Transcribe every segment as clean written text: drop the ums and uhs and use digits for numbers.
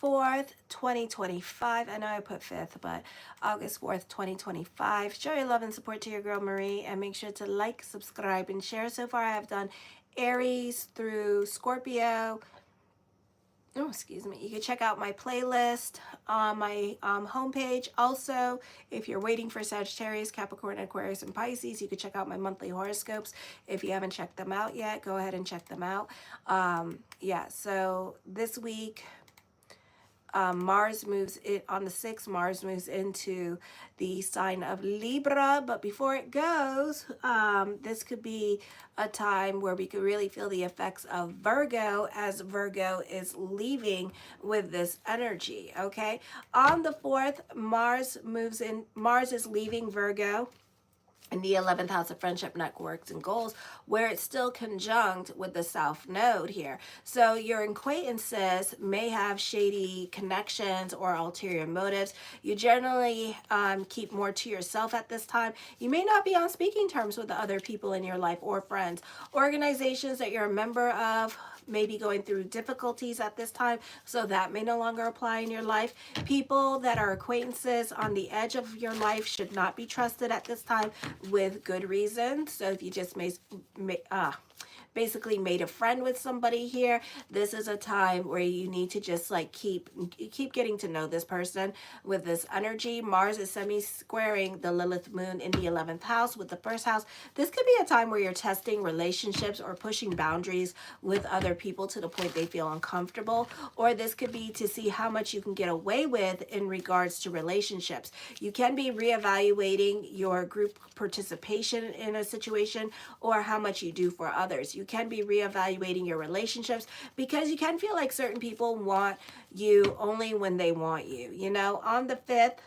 4th, 2025. I know I put 5th, but August 4th, 2025. Show your love and support to your girl Marie, and make sure to like, subscribe, and share. So far I have done Aries through Scorpio. Oh, excuse me. You can check out my playlist on my homepage. Also, if you're waiting for Sagittarius, Capricorn, Aquarius, and Pisces, you can check out my monthly horoscopes. If you haven't checked them out yet, go ahead and check them out. Yeah, so this week, Mars moves it on the 6th. Mars moves into the sign of Libra, but before it goes, this could be a time where we could really feel the effects of Virgo, as Virgo is leaving with this energy. Okay, on the 4th, Mars moves in. Mars is leaving Virgo in the 11th house of friendship, networks, and goals, where it's still conjunct with the South Node here. So your acquaintances may have shady connections or ulterior motives. You generally keep more to yourself at this time. You may not be on speaking terms with the other people in your life or friends. Organizations that you're a member of may be going through difficulties at this time, so that may no longer apply in your life. People that are acquaintances on the edge of your life should not be trusted at this time with good reason. So if you just basically made a friend with somebody here, this is a time where you need to just like keep getting to know this person with this energy. Mars is semi-squaring the Lilith moon in the 11th house with the 1st house. This could be a time where you're testing relationships or pushing boundaries with other people to the point they feel uncomfortable, or this could be to see how much you can get away with in regards to relationships. You can be reevaluating your group participation in a situation or how much you do for others. You can be reevaluating your relationships because you can feel like certain people want you only when they want you. You know, on the 5th,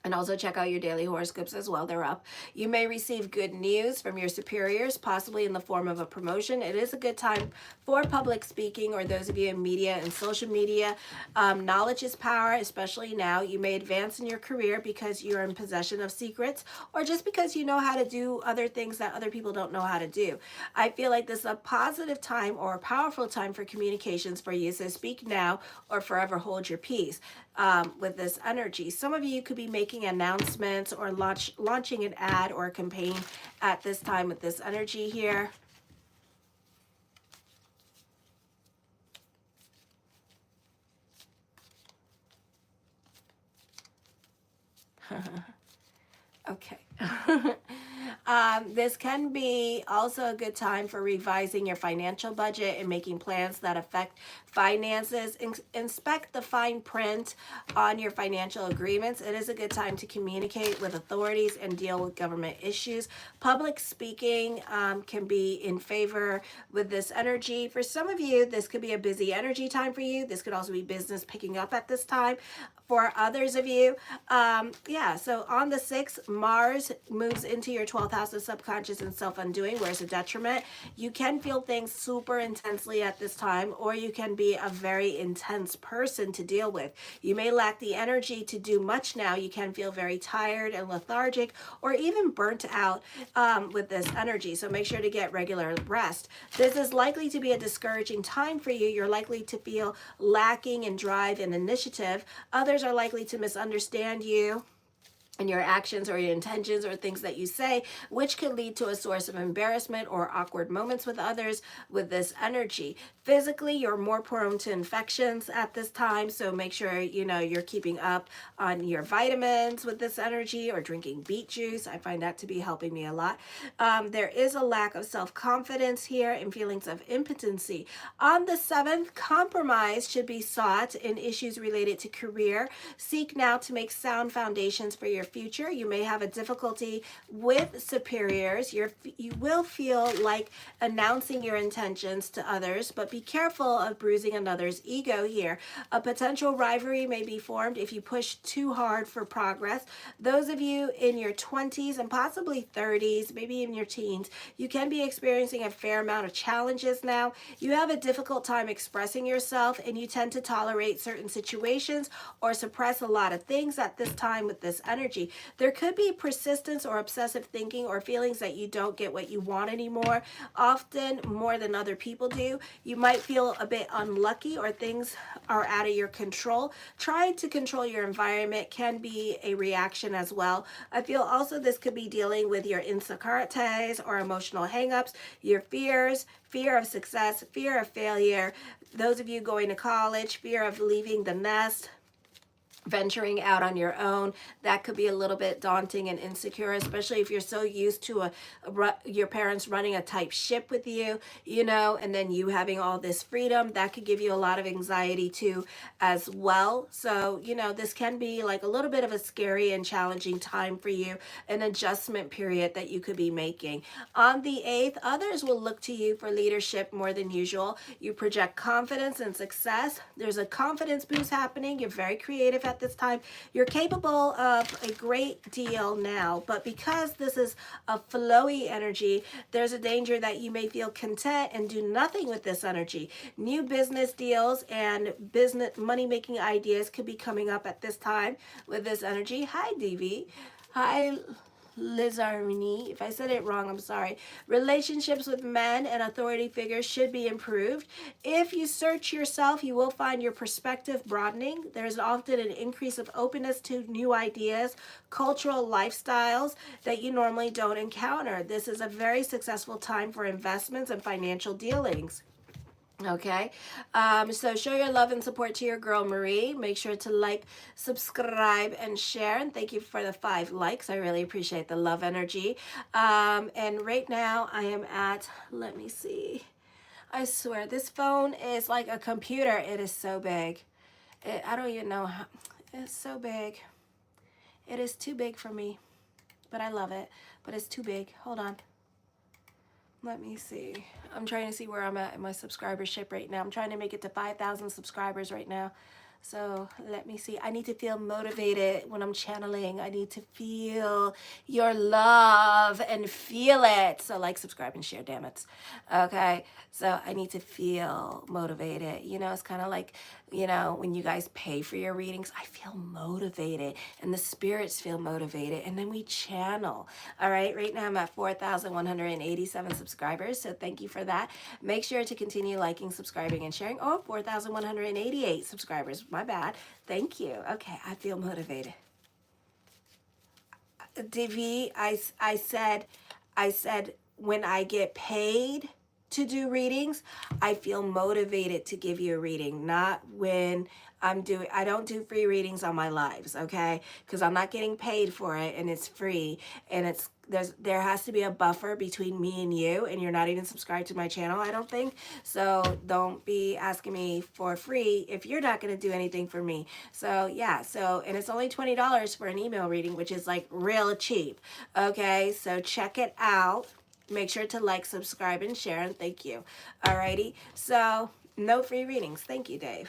and also check out your daily horoscopes as well. They're up. You may receive good news from your superiors, possibly in the form of a promotion. It is a good time for public speaking, or those of you in media and social media. Knowledge is power, especially now. You may advance in your career because you're in possession of secrets, or just because you know how to do other things that other people don't know how to do. I feel like this is a positive time or a powerful time for communications for you. So speak now or forever hold your peace. With this energy, some of you could be making announcements or launching an ad or a campaign at this time with this energy here. Okay. This can be also a good time for revising your financial budget and making plans that affect finances. Inspect the fine print on your financial agreements. It is a good time to communicate with authorities and deal with government issues. Public speaking can be in favor with this energy. For some of you, this could be a busy energy time for you. This could also be business picking up at this time. For others of you, yeah, so on the 6th, Mars moves into your 12th house of subconscious and self-undoing, where it's a detriment. You can feel things super intensely at this time, or you can be a very intense person to deal with. You may lack the energy to do much now. You can feel very tired and lethargic, or even burnt out with this energy. So make sure to get regular rest. This is likely to be a discouraging time for you. You're likely to feel lacking in drive and initiative. Others are likely to misunderstand you and your actions or your intentions or things that you say, which could lead to a source of embarrassment or awkward moments with others with this energy. Physically, you're more prone to infections at this time, so make sure you know you're keeping up on your vitamins with this energy, or drinking beet juice. I find that to be helping me a lot. There is a lack of self-confidence here and feelings of impotency. On the 7th, compromise should be sought in issues related to career. Seek now to make sound foundations for your future. You may have a difficulty with superiors. You will feel like announcing your intentions to others, but be careful of bruising another's ego here. A potential rivalry may be formed if you push too hard for progress. Those of you in your 20s and possibly 30s, maybe in your teens, you can be experiencing a fair amount of challenges now. You have a difficult time expressing yourself, and you tend to tolerate certain situations or suppress a lot of things at this time with this energy. energy. There could be persistence or obsessive thinking or feelings that you don't get what you want anymore, often more than other people do. You might feel a bit unlucky or things are out of your control. Trying to control your environment can be a reaction as well. I feel also this could be dealing with your insecurities or emotional hangups, your fears, fear of success, fear of failure. Those of you going to college, fear of leaving the nest, venturing out on your own. That could be a little bit daunting and insecure, especially if you're so used to your parents running a tight ship with you, you know, and then you having all this freedom. That could give you a lot of anxiety too as well. So, you know, this can be like a little bit of a scary and challenging time for you, an adjustment period that you could be making. On the 8th, others will look to you for leadership more than usual. You project confidence and success. There's a confidence boost happening. You're very creative at this time. You're capable of a great deal now, but because this is a flowy energy, there's a danger that you may feel content and do nothing with this energy. New business deals and business money-making ideas could be coming up at this time with this energy. Hi, DV. Hi, Lizarni. If I said it wrong, I'm sorry. Relationships with men and authority figures should be improved. If you search yourself, you will find your perspective broadening. There's often an increase of openness to new ideas, cultural lifestyles that you normally don't encounter. This is a very successful time for investments and financial dealings. Okay, so show your love and support to your girl Marie. Make sure to like, subscribe, and share. And thank you for the 5 likes. I really appreciate the love energy. And right now I am at, let me see. I swear this phone is like a computer. It is so big. I don't even know how. It's so big. It is too big for me, but I love it. But it's too big. Hold on. Let me see. I'm trying to see where I'm at in my subscribership right now. I'm trying to make it to 5,000 subscribers right now. So let me see. I need to feel motivated when I'm channeling. I need to feel your love and feel it. So like, subscribe, and share, damn it. Okay. So I need to feel motivated. You know, it's kind of like, you know, when you guys pay for your readings, I feel motivated and the spirits feel motivated, and then we channel. All right. Right now I'm at 4,187 subscribers. So thank you for that. Make sure to continue liking, subscribing, and sharing. Oh, 4,188 subscribers. My bad. Thank you. Okay, I feel motivated. DV, I said when I get paid to do readings, I feel motivated to give you a reading, not when I don't do free readings on my lives, okay? Because I'm not getting paid for it, and it's free, and there has to be a buffer between me and you, and you're not even subscribed to my channel, I don't think. So don't be asking me for free if you're not going to do anything for me. So yeah, and it's only $20 for an email reading, which is like real cheap. Okay, so check it out. Make sure to like, subscribe, and share, and thank you. Alrighty, so no free readings. Thank you, Dave.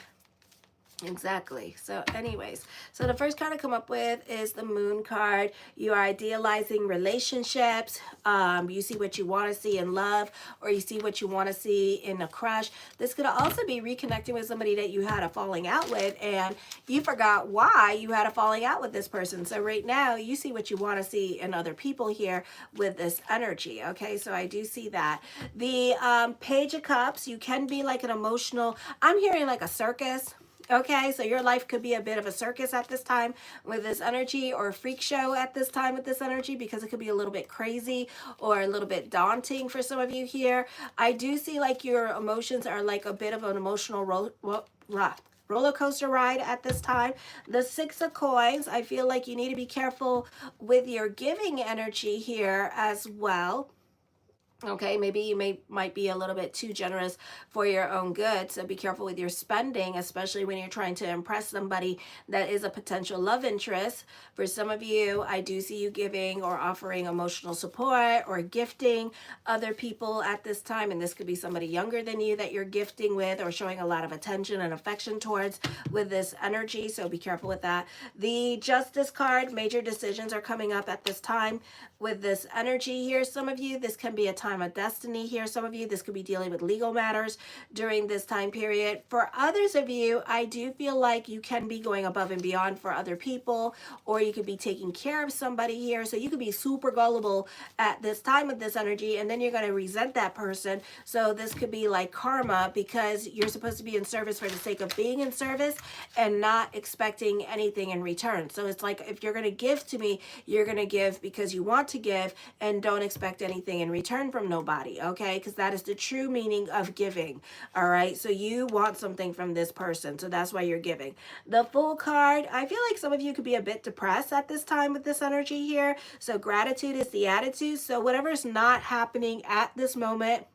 Exactly. So anyways, so the first card I come up with is the Moon card. You are idealizing relationships. You see what you want to see in love, or you see what you want to see in a crush. This could also be reconnecting with somebody that you had a falling out with, and you forgot why you had a falling out with this person. So right now you see what you want to see in other people here with this energy. Okay, so I do see that. The Page of Cups, you can be like an emotional, I'm hearing like a circus. Okay, so your life could be a bit of a circus at this time with this energy, or a freak show at this time with this energy, because it could be a little bit crazy or a little bit daunting for some of you here. I do see like your emotions are like a bit of an emotional roller coaster ride at this time. The 6 of Coins, I feel like you need to be careful with your giving energy here as well. Okay, maybe you might be a little bit too generous for your own good, so be careful with your spending, especially when you're trying to impress somebody that is a potential love interest. For some of you, I do see you giving or offering emotional support or gifting other people at this time, and this could be somebody younger than you that you're gifting with or showing a lot of attention and affection towards with this energy, so be careful with that. The Justice card, major decisions are coming up at this time with this energy here. Some of you, this can be a time time of destiny here. Some of you, this could be dealing with legal matters during this time period. For others of you, I do feel like you can be going above and beyond for other people, or you could be taking care of somebody here. So you could be super gullible at this time with this energy, and then you're going to resent that person. So this could be like karma, because you're supposed to be in service for the sake of being in service and not expecting anything in return. So it's like, if you're going to give to me, you're going to give because you want to give, and don't expect anything in return from nobody, okay? Because that is the true meaning of giving, all right? So you want something from this person, so that's why you're giving. The Fool card, I feel like some of you could be a bit depressed at this time with this energy here. So gratitude is the attitude. So whatever's not happening at this moment,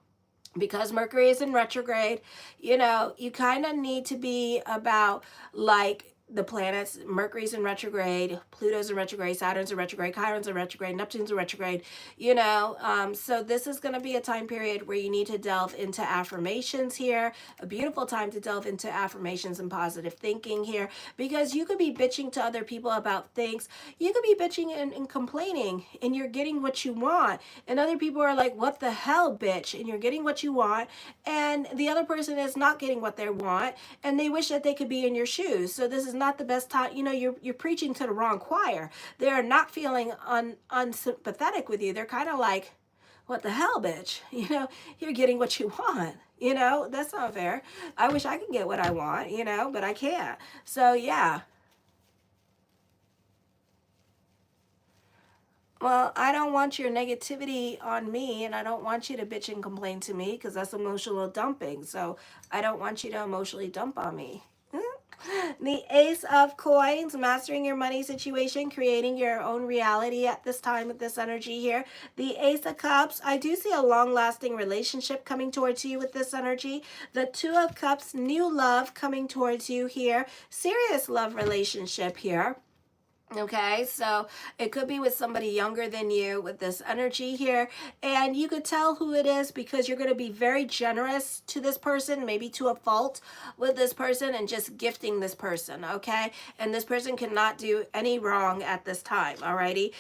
because Mercury is in retrograde, you know, you kind of need to be about like the planets. Mercury's in retrograde, Pluto's in retrograde, Saturn's in retrograde, Chiron's in retrograde, Neptune's in retrograde, you know. So this is going to be a time period where you need to delve into affirmations here. A beautiful time to delve into affirmations and positive thinking here, because you could be bitching to other people about things. You could be bitching and complaining, and you're getting what you want. And other people are like, what the hell, bitch? And you're getting what you want. And the other person is not getting what they want, and they wish that they could be in your shoes. So this is not the best time. You know, you're preaching to the wrong choir. They're not feeling unsympathetic with you. They're kind of like, what the hell, bitch? You know, you're getting what you want. You know, that's not fair. I wish I could get what I want, you know, but I can't. So yeah. Well, I don't want your negativity on me, and I don't want you to bitch and complain to me, because that's emotional dumping. So I don't want you to emotionally dump on me. The Ace of Coins, mastering your money situation, creating your own reality at this time with this energy here. The Ace of Cups, I do see a long-lasting relationship coming towards you with this energy. The Two of Cups, new love coming towards you here. Serious love relationship here. Okay, so it could be with somebody younger than you with this energy here, and you could tell who it is because you're going to be very generous to this person, maybe to a fault with this person, and just gifting this person, okay? And this person cannot do any wrong at this time, alrighty?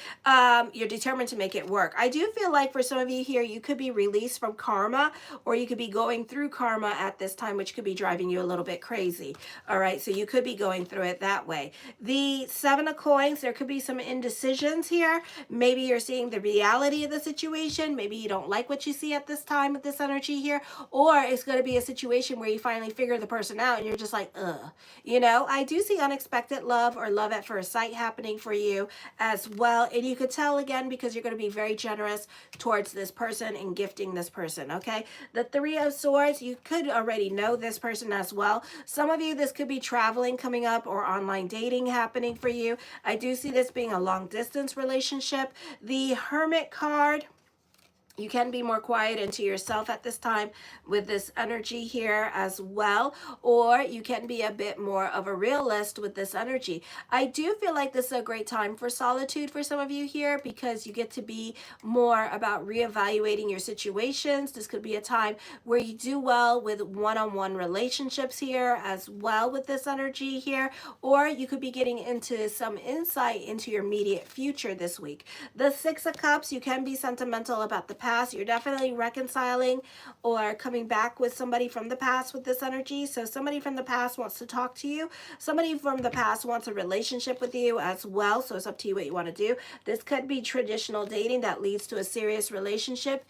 You're determined to make it work. I do feel like for some of you here, you could be released from karma, or you could be going through karma at this time, which could be driving you a little bit crazy, all right? So you could be going through it that way. The Seven of Coins, there could be some indecisions here. Maybe you're seeing the reality of the situation. Maybe you don't like what you see at this time with this energy here. Or it's going to be a situation where you finally figure the person out and you're just like, ugh. You know, I do see unexpected love or love at first sight happening for you as well. And you could tell again because you're going to be very generous towards this person and gifting this person, okay? The Three of Swords, you could already know this person as well. Some of you, this could be traveling coming up or online dating happening for you. I do see this being a long distance relationship. The Hermit card, you can be more quiet into yourself at this time with this energy here as well, or you can be a bit more of a realist with this energy. I do feel like this is a great time for solitude for some of you here because you get to be more about reevaluating your situations. This could be a time where you do well with one-on-one relationships here as well with this energy here, or you could be getting into some insight into your immediate future this week. The Six of Cups, you can be sentimental about the past. You're definitely reconciling or coming back with somebody from the past with this energy. So somebody from the past wants to talk to you. Somebody from the past wants a relationship with you as well. So it's up to you what you want to do. This could be traditional dating that leads to a serious relationship.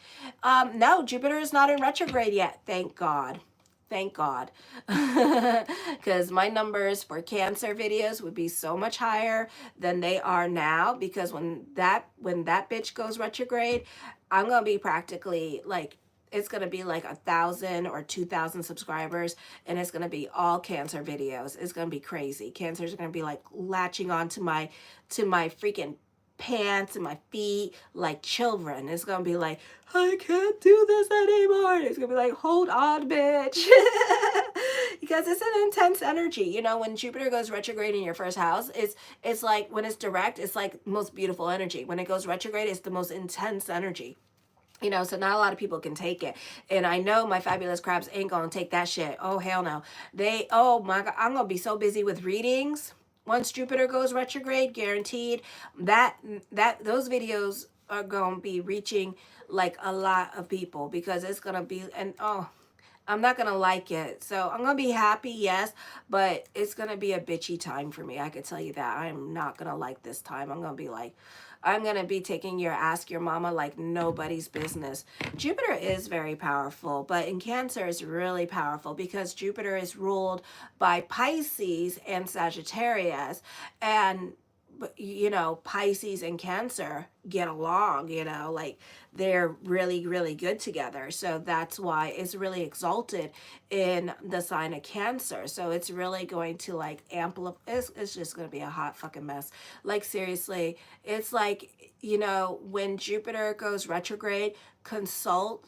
No, Jupiter is not in retrograde yet. Thank God. Thank God. Because my numbers for Cancer videos would be so much higher than they are now, because when that bitch goes retrograde, I'm going to be practically like, it's going to be like 1,000 or 2,000 subscribers, and it's going to be all Cancer videos. It's going to be crazy. Cancers are going to be like latching on to my freaking pants and my feet like children. It's gonna be like, I can't do this anymore. It's gonna be like, hold on, bitch. Because it's an intense energy. You know, when Jupiter goes retrograde in your first house, it's like, when it's direct, it's like most beautiful energy. When it goes retrograde, it's the most intense energy. You know, so not a lot of people can take it. And I know my fabulous crabs ain't gonna take that shit. Oh, hell no. Oh my God, I'm gonna be so busy with readings. Once Jupiter goes retrograde, guaranteed that those videos are going to be reaching like a lot of people, because it's going to be, and oh, I'm not going to like it. So I'm going to be happy, yes, but it's going to be a bitchy time for me. I could tell you that. I'm not going to like this time. I'm going to be like, I'm going to be taking your ask your mama like nobody's business. Jupiter is very powerful, but in Cancer is really powerful because Jupiter is ruled by Pisces and Sagittarius. And but you know, Pisces and Cancer get along, you know, like they're really, really good together. So that's why it's really exalted in the sign of Cancer. So it's really going to like amplify, it's just going to be a hot fucking mess. Like, seriously, it's like, you know, when Jupiter goes retrograde, counsel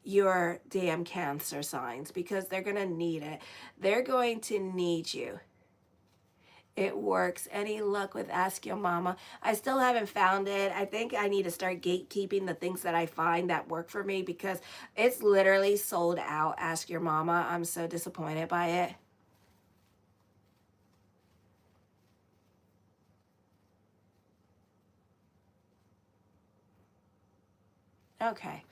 your damn Cancer signs, because they're going to need it. They're going to need you. It works. Any luck with Ask Your Mama? I still haven't found it. I think I need to start gatekeeping the things that I find that work for me, because it's literally sold out. Ask Your Mama. I'm so disappointed by it. Okay.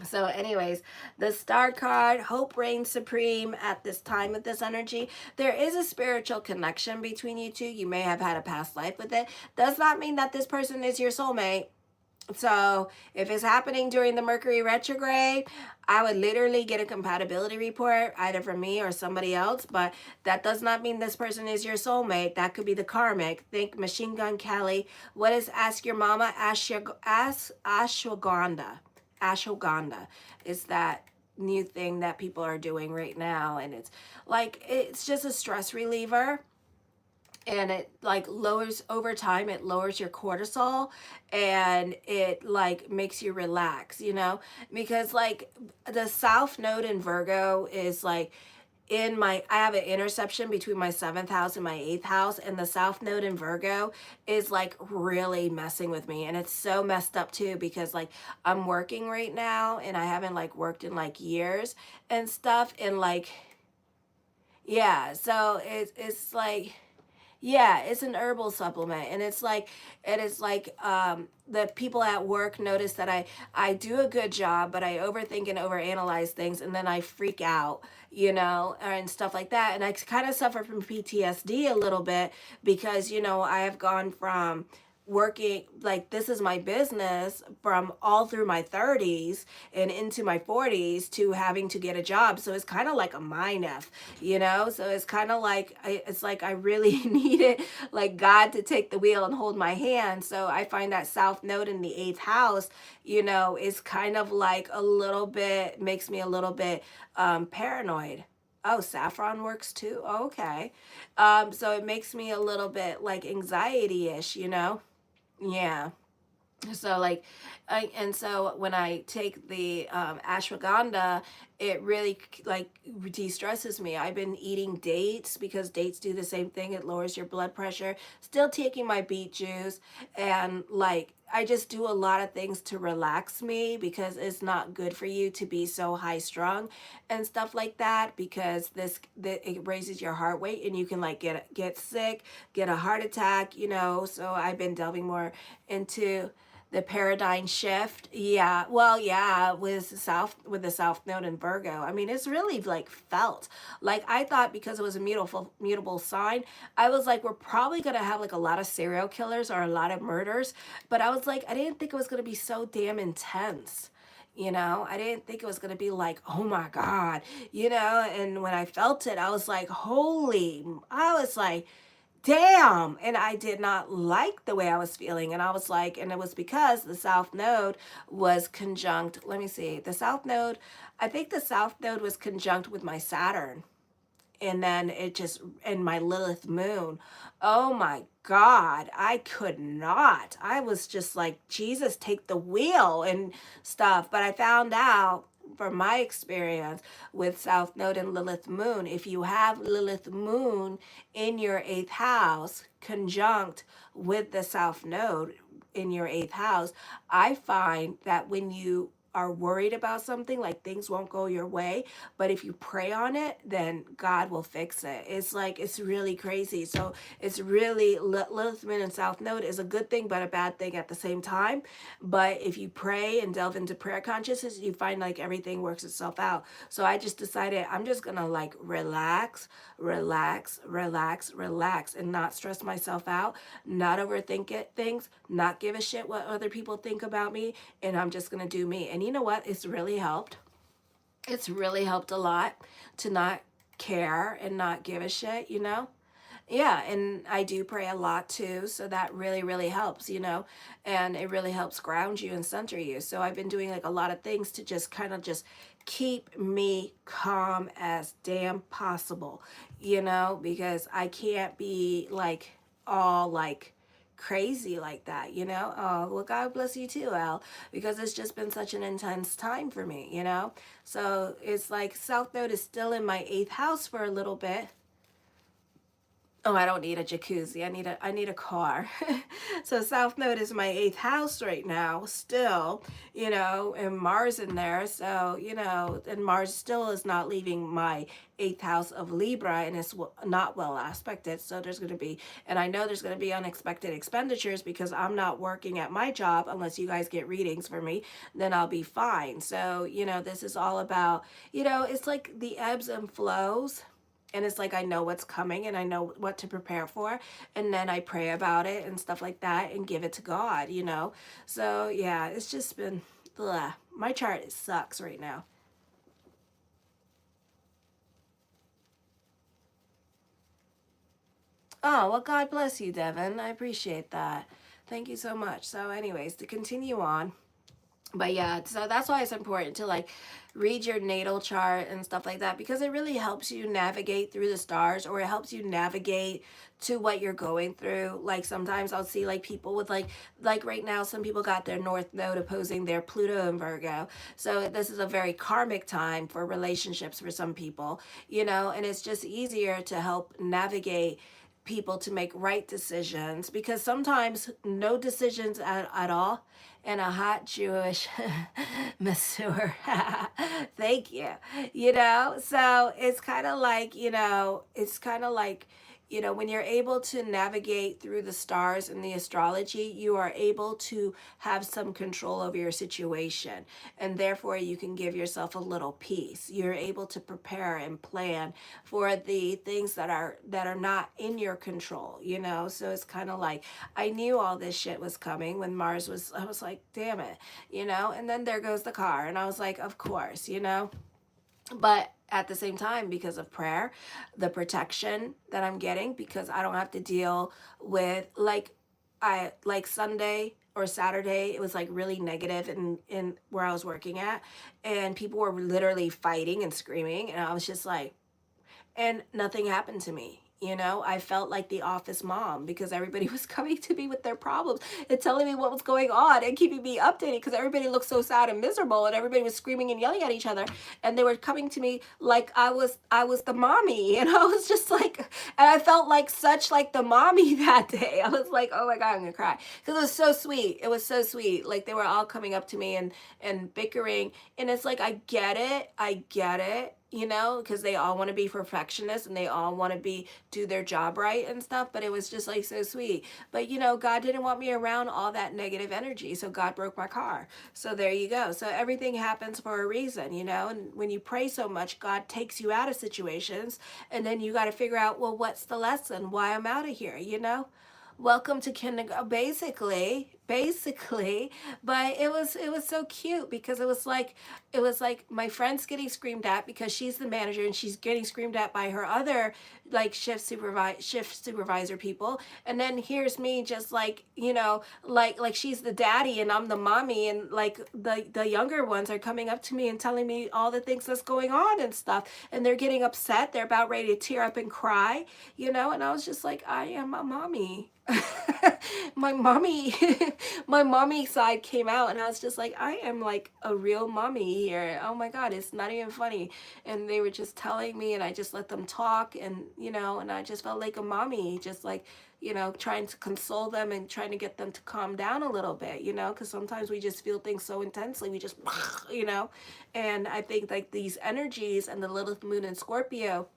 So anyways, the star card, hope reigns supreme at this time with this energy. There is a spiritual connection between you two. You may have had a past life with it. Does not mean that this person is your soulmate. So if it's happening during the Mercury retrograde, I would literally get a compatibility report either from me or somebody else, but that does not mean this person is your soulmate. That could be the karmic. Think Machine Gun Kelly. What is Ask Your Mama? Ashwagandha. Ashwagandha is that new thing that people are doing right now, and it's like, it's just a stress reliever, and it like lowers over time, it lowers your cortisol, and it like makes you relax, you know, because like the south node in Virgo is like in my, I have an interception between my 7th house and my 8th house, and the south node in Virgo is like really messing with me, and it's so messed up too, because like I'm working right now and I haven't like worked in like years and stuff, and like, yeah, so it's like, yeah, it's an herbal supplement, and it's like, it is like the people at work notice that I do a good job, but I overthink and overanalyze things, and then I freak out, you know, and stuff like that. And I kind of suffer from PTSD a little bit, because you know, I have gone from working like this is my business from all through my 30s and into my 40s to having to get a job. So it's kind of like a mind f, you know. So it's kind of like it's like I really needed like God to take the wheel and hold my hand. So I find that south node in the 8th house, you know, is kind of like a little bit, makes me a little bit paranoid. Oh, saffron works too. Okay. So it makes me a little bit like anxiety-ish, you know. Yeah. So like, and so when I take the ashwagandha, it really like de-stresses me. I've been eating dates, because dates do the same thing. It lowers your blood pressure. Still taking my beet juice, and like I just do a lot of things to relax me, because it's not good for you to be so high strung and stuff like that, because it raises your heart rate, and you can like get sick, get a heart attack, you know. So I've been delving more into the paradigm shift. Yeah, well, yeah, with the south node in Virgo, I mean, it's really like felt like, I thought because it was a mutable sign, I was like, we're probably gonna have like a lot of serial killers or a lot of murders, but I was like, I didn't think it was gonna be so damn intense. You know, I didn't think it was going to be like, oh my God, you know. And when I felt it, I was like, I was like, damn. And I did not like the way I was feeling. And I was like, and it was because the south node was conjunct. Let me see. The south node, I think the south node was conjunct with my Saturn. And then it just, and my Lilith moon. Oh my God, I could not. I was just like, Jesus, take the wheel and stuff. But I found out from my experience with South Node and Lilith Moon, if you have Lilith Moon in your 8th house conjunct with the South Node in your 8th house, I find that when you are worried about something, like things won't go your way, but if you pray on it, then God will fix it. It's like, it's really crazy. So it's really, Lilith Moon and South Node is a good thing but a bad thing at the same time. But if you pray and delve into prayer consciousness, you find like everything works itself out. So I just decided I'm just gonna like relax, relax, relax, relax, and not stress myself out, not overthink things, not give a shit what other people think about me, and I'm just gonna do me. And you know what? It's really helped. It's really helped a lot to not care and not give a shit, you know? Yeah, and I do pray a lot too, so that really, really helps, you know, and it really helps ground you and center you. So I've been doing like a lot of things to just kind of just keep me calm as damn possible, you know, because I can't be like all like crazy like that, you know. Oh, well, God bless you too, Al, because it's just been such an intense time for me, you know. So it's like South Node is still in my 8th house for a little bit. Oh, I don't need a jacuzzi. I need a car. So South Node is my 8th house right now, still, you know, and Mars in there. So, you know, and Mars still is not leaving my 8th house of Libra, and it's not well aspected. So there's going to be, and I know there's going to be unexpected expenditures because I'm not working at my job unless you guys get readings for me, then I'll be fine. So, you know, this is all about, you know, it's like the ebbs and flows. And it's like I know what's coming and I know what to prepare for, and then I pray about it and stuff like that and give it to God, you know. So yeah, it's just been ugh. My chart sucks right now. Oh, well, God bless you, Devin. I appreciate that. Thank you so much. So anyways, to continue on, but yeah, so that's why it's important to like read your natal chart and stuff like that, because it really helps you navigate through the stars, or it helps you navigate to what you're going through. Like sometimes I'll see like people with like right now some people got their north node opposing their Pluto in Virgo. So this is a very karmic time for relationships for some people, you know, and it's just easier to help navigate people to make right decisions, because sometimes no decisions at all, and a hot Jewish masseur. Thank you. You know, so it's kind of like, you know, it's kind of like, you know, when you're able to navigate through the stars in the astrology, you are able to have some control over your situation, and therefore you can give yourself a little peace. You're able to prepare and plan for the things that are not in your control, you know. So it's kind of like I knew all this shit was coming when Mars was, I was like, damn it, you know. And then there goes the car, and I was like, of course, you know. But at the same time, because of prayer, the protection that I'm getting, because I don't have to deal with like Sunday or Saturday, it was like really negative in where I was working at, and people were literally fighting and screaming, and I was just like, and nothing happened to me. You know, I felt like the office mom because everybody was coming to me with their problems and telling me what was going on and keeping me updated, because everybody looked so sad and miserable and everybody was screaming and yelling at each other, and they were coming to me like I was the mommy, and I was just like, and I felt like such like the mommy that day. I was like, oh my God, I'm gonna cry, because it was so sweet. It was so sweet. Like they were all coming up to me and bickering, and it's like I get it, you know, because they all want to be perfectionists and they all want to do their job right and stuff, but it was just like so sweet. But you know, God didn't want me around all that negative energy, so God broke my car. So there you go. So everything happens for a reason, you know. And when you pray so much, God takes you out of situations, and then you got to figure out, well, what's the lesson, why I'm out of here, you know. Welcome to kindergarten, basically. But it was so cute, because it was like my friend's getting screamed at because she's the manager, and she's getting screamed at by her other like shift supervisor people, and then here's me just like, you know, like she's the daddy and I'm the mommy, and like the younger ones are coming up to me and telling me all the things that's going on and stuff, and they're getting upset, they're about ready to tear up and cry, you know. And I was just like, I am a mommy. my mommy my mommy side came out, and I was just like, I am like a real mommy here. Oh my God, it's not even funny. And they were just telling me, and I just let them talk, and and I just felt like a mommy, just like, trying to console them and trying to get them to calm down a little bit, because sometimes we just feel things so intensely, we just, and I think like these energies and the Lilith moon in Scorpio,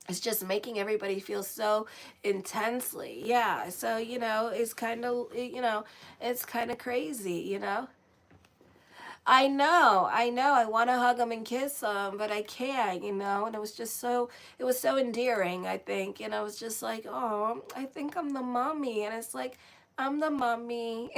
it's just making everybody feel so intensely. Yeah. So, it's kind of crazy. I know. I want to hug them and kiss them, but I can't. And it was so endearing, I think. And I was just like, oh, I think I'm the mommy. And it's like, I'm the mommy.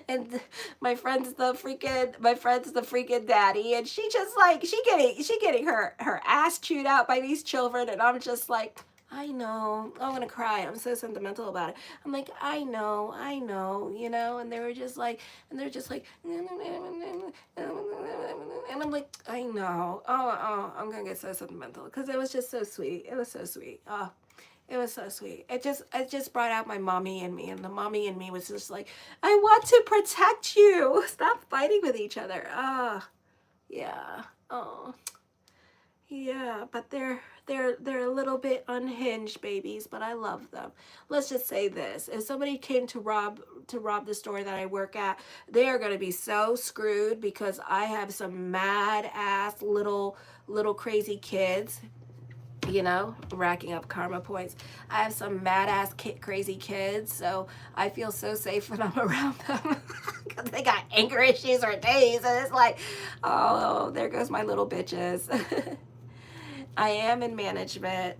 And my friend's the freaking daddy, and she just like she getting her ass chewed out by these children, and I'm just like, I know, I'm gonna cry, I'm so sentimental about it. I'm like, I know, and they were just like, and they're just like, and I'm like, I know, I'm gonna get so sentimental because it was just so sweet. It was so sweet. Oh, it was so sweet. It just brought out my mommy in me, and the mommy in me was just like, I want to protect you. Stop fighting with each other. Ah, yeah. Oh, yeah. But they're a little bit unhinged babies, but I love them. Let's just say this: if somebody came to rob the store that I work at, they are going to be so screwed because I have some mad ass little crazy kids, racking up karma points. I have some mad ass crazy kids, so I feel so safe when I'm around them because they got anger issues or days, and it's like, oh, there goes my little bitches. I am in management.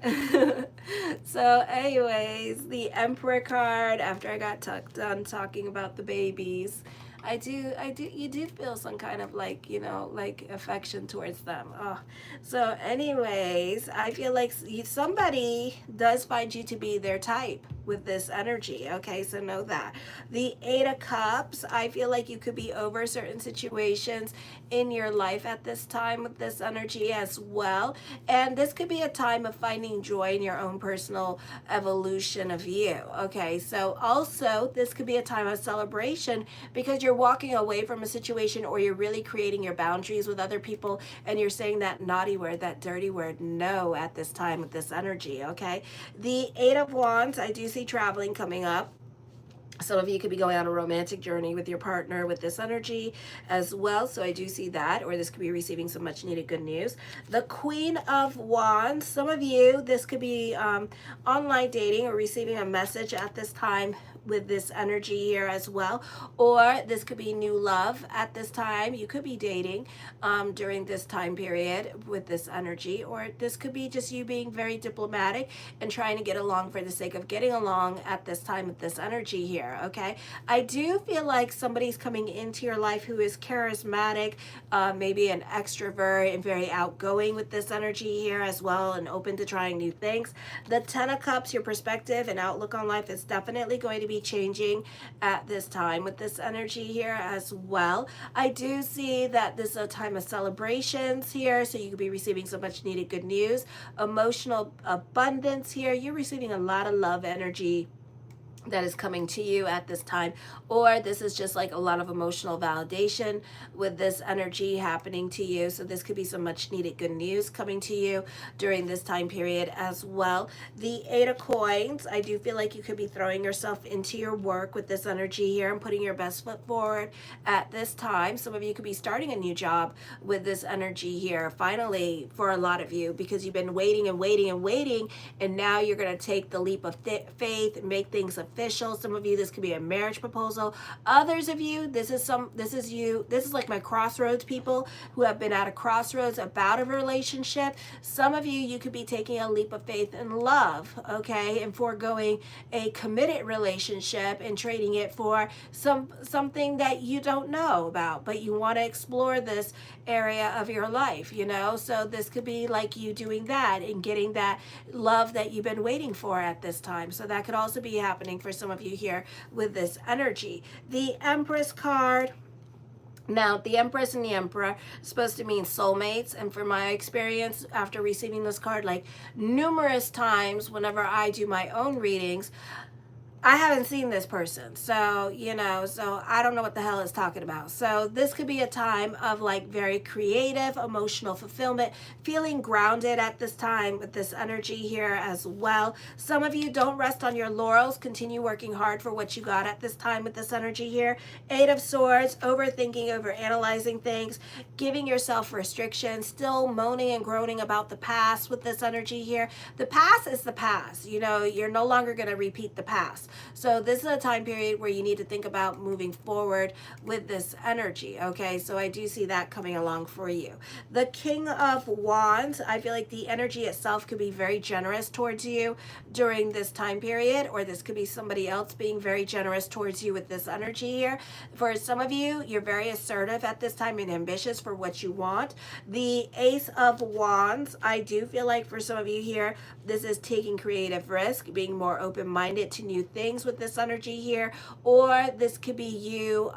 So anyways, the Emperor card, after I got done talking about the babies, you do feel some kind of like, like affection towards them. Oh. So anyways, I feel like somebody does find you to be their type with this energy. Okay, so know that. The Eight of Cups, I feel like you could be over certain situations in your life at this time with this energy as well. And this could be a time of finding joy in your own personal evolution of you. Okay, so also this could be a time of celebration because you're walking away from a situation, or you're really creating your boundaries with other people, and you're saying that naughty word, that dirty word, no, at this time with this energy. Okay, the Eight of Wands, I do see traveling coming up. Some of you could be going on a romantic journey with your partner with this energy as well. So I do see that, or this could be receiving some much needed good news. The Queen of Wands, some of you, this could be online dating or receiving a message at this time with this energy here as well. Or this could be new love at this time. You could be dating during this time period with this energy. Or this could be just you being very diplomatic and trying to get along for the sake of getting along at this time with this energy here. Okay, I do feel like somebody's coming into your life who is charismatic, maybe an extrovert and very outgoing with this energy here as well, and open to trying new things. The Ten of Cups, your perspective and outlook on life is definitely going to be changing at this time with this energy here as well. I do see that this is a time of celebrations here, so you could be receiving so much needed good news. Emotional abundance here. You're receiving a lot of love energy that is coming to you at this time, or this is just like a lot of emotional validation with this energy happening to you. So this could be some much needed good news coming to you during this time period as well. The Eight of Coins, I do feel like you could be throwing yourself into your work with this energy here and putting your best foot forward at this time. Some of you could be starting a new job with this energy here, finally, for a lot of you, because you've been waiting and waiting and waiting, and now you're going to take the leap of faith and make things official. Some of you, this could be a marriage proposal. Others of you, this is like my crossroads people who have been at a crossroads about a relationship. Some of you, you could be taking a leap of faith in love, okay, and foregoing a committed relationship and trading it for something that you don't know about, but you want to explore this area of your life, so this could be like you doing that and getting that love that you've been waiting for at this time. So that could also be happening for some of you here with this energy. The Empress card. Now, the Empress and the Emperor are supposed to mean soulmates, and from my experience after receiving this card like numerous times whenever I do my own readings, I haven't seen this person, so so I don't know what the hell it's talking about. So this could be a time of like very creative, emotional fulfillment, feeling grounded at this time with this energy here as well. Some of you don't rest on your laurels, continue working hard for what you got at this time with this energy here. Eight of Swords, overthinking, over analyzing things, giving yourself restrictions, still moaning and groaning about the past with this energy here. The past is the past. You're no longer going to repeat the past. So this is a time period where you need to think about moving forward with this energy, okay? So I do see that coming along for you. The King of Wands, I feel like the energy itself could be very generous towards you during this time period, or this could be somebody else being very generous towards you with this energy here. For some of you, you're very assertive at this time and ambitious for what you want. The Ace of Wands, I do feel like for some of you here, this is taking creative risk, being more open-minded to new things with this energy here, or this could be you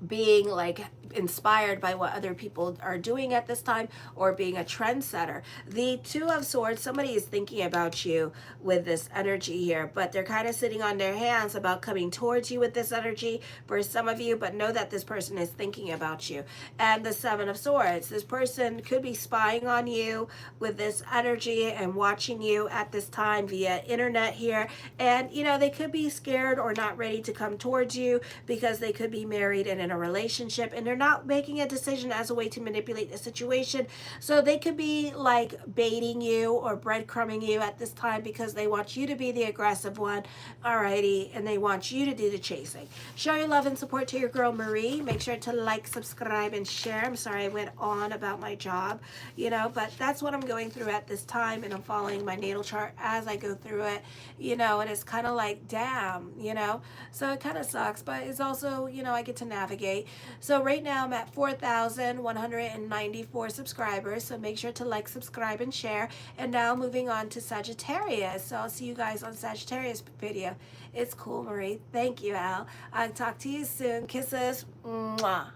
being like inspired by what other people are doing at this time, or being a trendsetter. The Two of Swords, somebody is thinking about you with this energy here, but they're kind of sitting on their hands about coming towards you with this energy for some of you, but know that this person is thinking about you. And the Seven of Swords, this person could be spying on you with this energy and watching you at this time via internet here, and they could be scared or not ready to come towards you because they could be married and in a relationship, and they're not making a decision as a way to manipulate the situation. So they could be like baiting you or breadcrumbing you at this time because they want you to be the aggressive one, alrighty, and they want you to do the chasing. Show your love and support to your girl Marie. Make sure to like, subscribe, and share. I'm sorry I went on about my job, but that's what I'm going through at this time, and I'm following my natal chart as I go through it, and it's kind of like, damn, so it kind of sucks, but it's also, I get to navigate. So right now I'm at 4,194 subscribers, so make sure to like, subscribe, and share. And now moving on to Sagittarius, so I'll see you guys on Sagittarius video. It's cool, Marie. Thank you, Al. I'll talk to you soon. Kisses. Mwah.